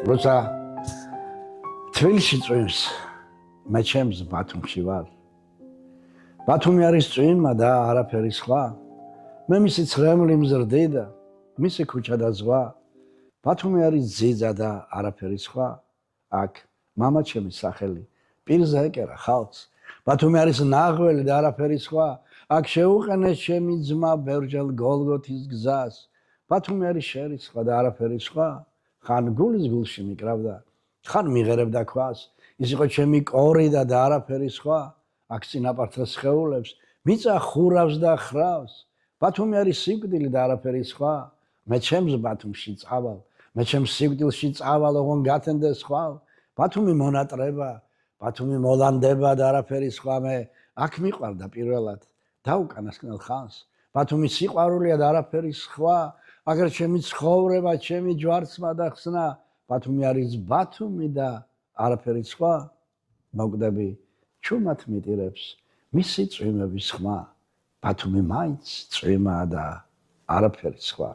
როცა თბილისში წვიმს, მე ჩემს ბათუმში ვარ. ბათუმი არის წვიმა და არაფერი სხვა. მე მისი ცრემლი მზრდი და მისი ქუჩა და ზღვა. ბათუმი არის ძიძა და არაფერი სხვა. აქ მამა ჩემის სახელი პირზე ეკერა ხალხს. ბათუმი არის ნაღველი და არაფერი სხვა. აქ შეუყენეს ჩემი ძმა ბევრჯერ გოლგოთის გზას. ბათუმი არის შერისხვა და არაფერი სხვა. ხან გულის გულში მიკრავდა, ხან მიღერებდა ქვას. ის იყო ჩემი კორიდა და არაფერი სხვა. აქ წინაპართა სხეულებს მიწა ხურავს და ხრავს. ბათუმი არის სიკვდილი და არაფერი სხვა. მე ჩემს ბათუმში წავალ, მე ჩემს სიკვდილში წავალ, ოღონ გათენდეს ხვალ. ბათუმი მონატრება, ბათუმი მოლანდება და არაფერი სხვა. მე აქ მიყვარდა პირველად და უკანასკნელ ხანს. ბათუმი სიყვარულია და არაფერი სხვა. აგერ ჩემი ცხოვრება, ჩემი ჯვარცმა და ხსნა. ბათუმი არის ბათუმი და არაფერი სხვა. მოკვდები ჩუმად მიტირებს მისი წვიმების ხმა. ბათუმი მაინც წვიმაა და არაფერი სხვა.